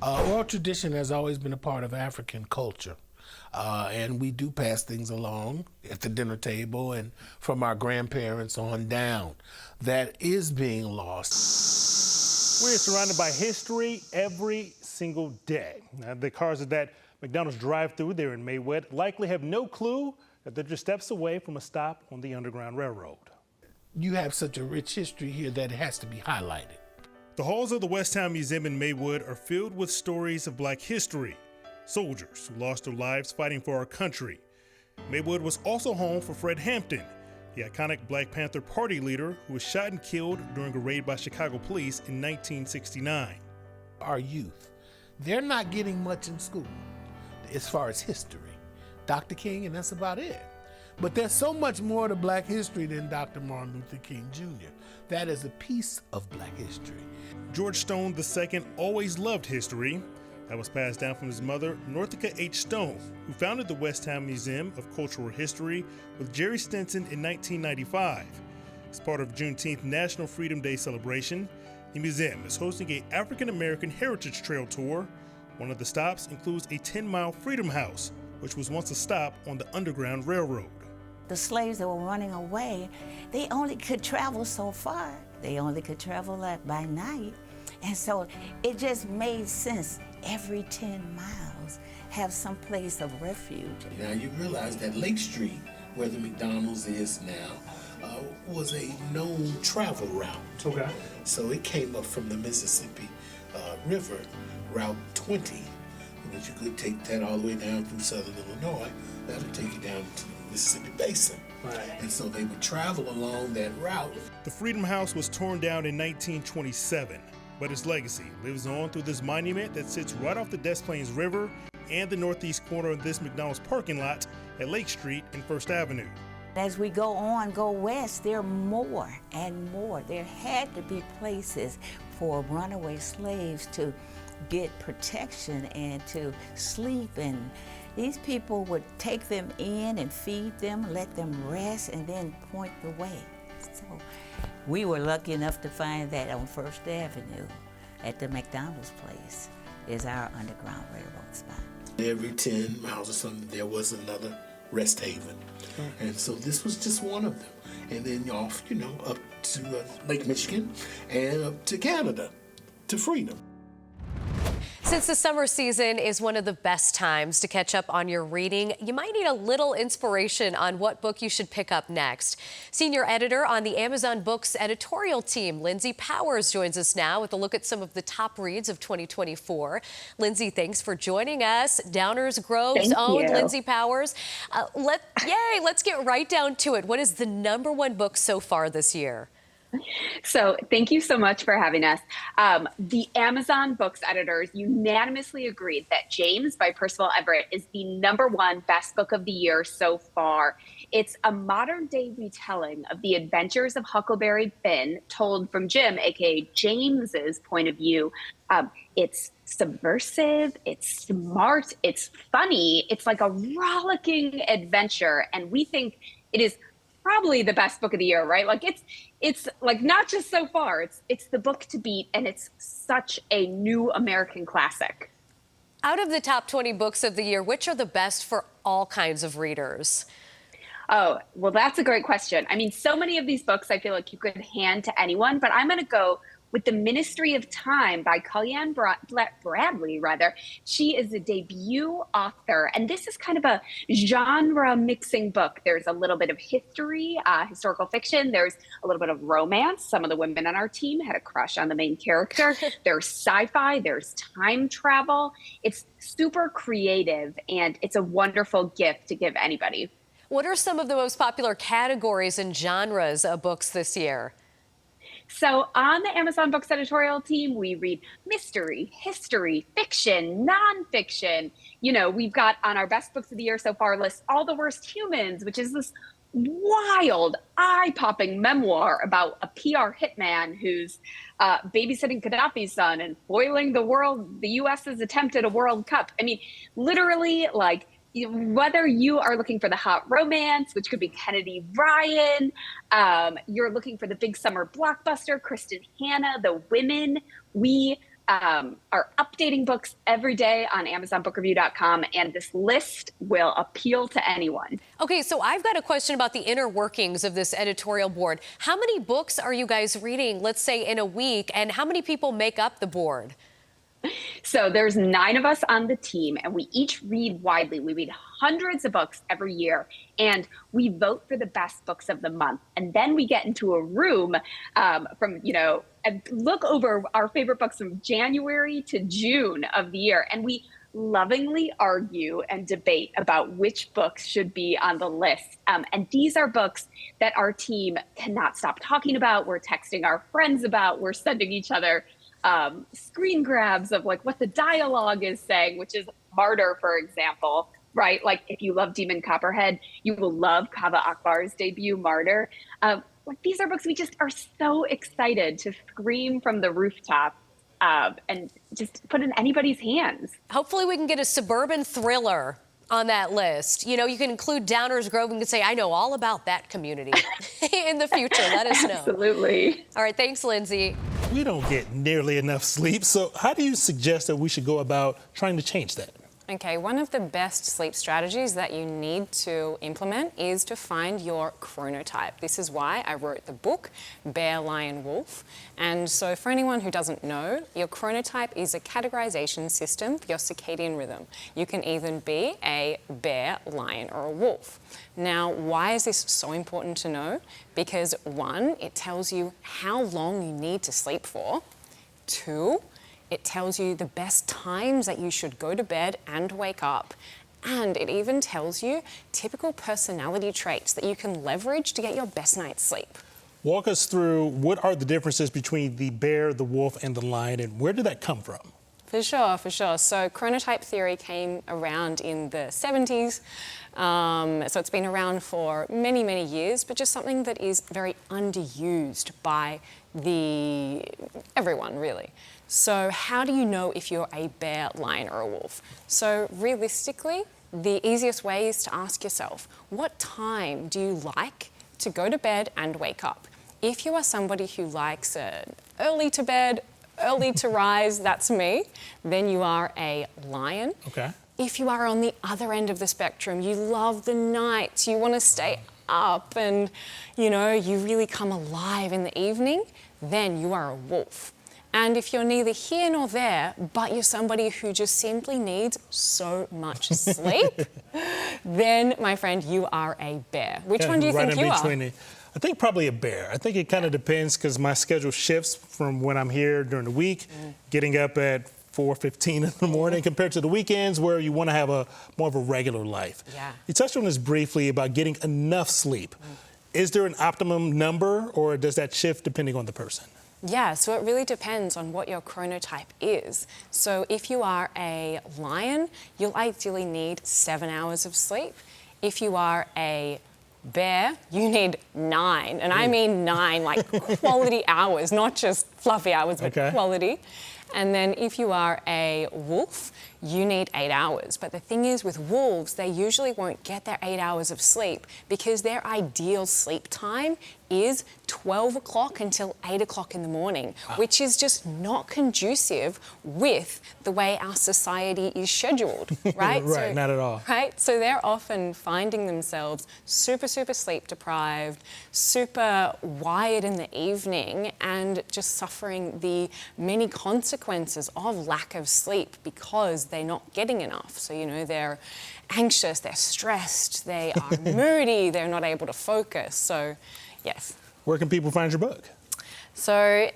Oral tradition has always been a part of African culture, and we do pass things along at the dinner table and from our grandparents on down. That is being lost. We're surrounded by history every single day. Now, the cars at that McDonald's drive-thru there in Maywood likely have no clue that they're just steps away from a stop on the Underground Railroad. You have such a rich history here that it has to be highlighted. The halls of the Westtown Museum in Maywood are filled with stories of Black history, soldiers who lost their lives fighting for our country. Maywood was also home for Fred Hampton, the iconic Black Panther Party leader who was shot and killed during a raid by Chicago police in 1969. Our youth, they're not getting much in school as far as history. Dr. King, and that's about it. But there's so much more to Black history than Dr. Martin Luther King Jr. That is a piece of Black history. George Stone II always loved history. That was passed down from his mother, Northika H. Stone, who founded the Westtown Museum of Cultural History with Jerry Stinson in 1995. As part of Juneteenth National Freedom Day celebration, the museum is hosting an African American Heritage Trail tour. One of the stops includes a 10-mile Freedom House, which was once a stop on the Underground Railroad. The slaves that were running away, they only could travel so far. They only could travel by night. And so it just made sense. Every 10 miles have some place of refuge. Now you realize that Lake Street, where the McDonald's is now, was a known travel route. Okay. So it came up from the Mississippi River, Route 20, which you could take that all the way down through southern Illinois. That'll take you down to the Mississippi Basin. Right. And so they would travel along that route. The Freedom House was torn down in 1927, but its legacy lives on through this monument that sits right off the Des Plaines River and the northeast corner of this McDonald's parking lot at Lake Street and First Avenue. As we go on, go west, there are more and more. There had to be places for runaway slaves to get protection and to sleep, and these people would take them in and feed them, let them rest, and then point the way. So we were lucky enough to find that on First Avenue at the McDonald's place is our Underground Railroad spot. Every 10 miles or something, there was another rest haven. And so this was just one of them. And then off, up to Lake Michigan and up to Canada, to freedom. Since the summer season is one of the best times to catch up on your reading, you might need a little inspiration on what book you should pick up next. Senior editor on the Amazon Books editorial team, Lindsay Powers, joins us now with a look at some of the top reads of 2024. Lindsay, thanks for joining us. Downers Grove's own Lindsay Powers. Let's get right down to it. What is the #1 book so far this year? So thank you so much for having us. The Amazon Books editors unanimously agreed that James by Percival Everett is the #1 best book of the year so far. It's a modern day retelling of the adventures of Huckleberry Finn told from Jim, aka James's point of view. It's subversive, it's smart, it's funny, it's like a rollicking adventure, and we think it is probably the best book of the year, right? Like it's like not just so far, it's the book to beat, and it's such a new American classic. Out of the top 20 books of the year, which are the best for all kinds of readers? Oh, well, that's a great question. I mean, so many of these books I feel like you could hand to anyone, but I'm going to go with The Ministry of Time by Kellyanne Bradley, rather. She is a debut author, and this is kind of a genre-mixing book. There's a little bit of history, historical fiction. There's a little bit of romance. Some of the women on our team had a crush on the main character. There's sci-fi. There's time travel. It's super creative, and it's a wonderful gift to give anybody. What are some of the most popular categories and genres of books this year? So on the Amazon Books editorial team, we read mystery, history, fiction, nonfiction. We've got on our best books of the year so far list All the Worst Humans, which is this wild, eye-popping memoir about a PR hitman who's babysitting Gaddafi's son and foiling the U.S.'s attempt at a World Cup. I mean, literally, whether you are looking for the hot romance, which could be Kennedy Ryan, you're looking for the big summer blockbuster, Kristen Hanna, The Women. We are updating books every day on AmazonBookReview.com, and this list will appeal to anyone. Okay, so I've got a question about the inner workings of this editorial board. How many books are you guys reading, let's say, in a week, and how many people make up the board? So there's 9 of us on the team, and we each read widely. We read hundreds of books every year, and we vote for the best books of the month. And then we get into a room and look over our favorite books from January to June of the year. And we lovingly argue and debate about which books should be on the list. And these are books that our team cannot stop talking about. We're texting our friends about. We're sending each other screen grabs of what the dialogue is saying, which is Martyr, for example, right? Like if you love Demon Copperhead, you will love Kaveh Akbar's debut, Martyr. These are books we just are so excited to scream from the rooftop and just put in anybody's hands. Hopefully we can get a suburban thriller on that list. You can include Downers Grove and can say, I know all about that community in the future. Let us know. Absolutely. All right. Thanks, Lindsay. We don't get nearly enough sleep. So how do you suggest that we should go about trying to change that? Okay, one of the best sleep strategies that you need to implement is to find your chronotype. This is why I wrote the book, Bear, Lion, Wolf. And so for anyone who doesn't know, your chronotype is a categorization system for your circadian rhythm. You can either be a bear, lion, or a wolf. Now, why is this so important to know? Because 1, it tells you how long you need to sleep for. 2, it tells you the best times that you should go to bed and wake up. And it even tells you typical personality traits that you can leverage to get your best night's sleep. Walk us through what are the differences between the bear, the wolf, and the lion, and where did that come from? For sure, for sure. So chronotype theory came around in the 70s. So it's been around for many, many years, but just something that is very underused by everyone, really. So how do you know if you're a bear, lion, or a wolf? So realistically, the easiest way is to ask yourself, what time do you like to go to bed and wake up? If you are somebody who likes early to bed, early to rise, that's me, then you are a lion. Okay. If you are on the other end of the spectrum, you love the nights, you want to stay up and, you know, you really come alive in the evening, then you are a wolf. And if you're neither here nor there, but you're somebody who just simply needs so much sleep, then, my friend, you are a bear. Which one do you think you are? I think probably a bear. I think it kind of depends because my schedule shifts from when I'm here during the week, getting up at 4:15 in the morning compared to the weekends where you want to have more of a regular life. Yeah. You touched on this briefly about getting enough sleep. Is there an optimum number or does that shift depending on the person? Yeah, so it really depends on what your chronotype is. So if you are a lion, you'll ideally need 7 hours of sleep. If you are a bear, you need 9, and I mean 9, like quality hours, not just fluffy hours, but quality. And then if you are a wolf, you need 8 hours. But the thing is with wolves, they usually won't get their 8 hours of sleep because their ideal sleep time is 12 o'clock until 8 o'clock in the morning, which is just not conducive with the way our society is scheduled, right? Right, not at all. Right? So they're often finding themselves super, super sleep deprived, super wired in the evening, and just suffering the many consequences of lack of sleep because they're not getting enough. So, you know, they're anxious, they're stressed, they are moody, they're not able to focus. So, yes. Where can people find your book? So,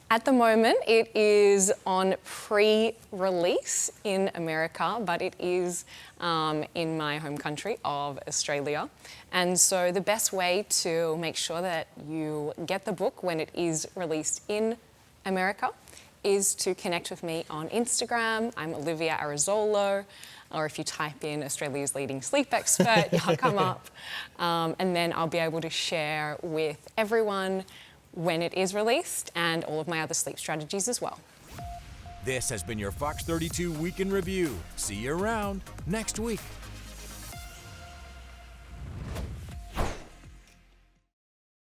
at the moment, it is on pre-release in America, but it is in my home country of Australia. And so the best way to make sure that you get the book when it is released in America is to connect with me on Instagram. I'm Olivia Arizolo. Or if you type in Australia's leading sleep expert, you'll come up. And then I'll be able to share with everyone when it is released and all of my other sleep strategies as well. This has been your Fox 32 Week in Review. See you around next week.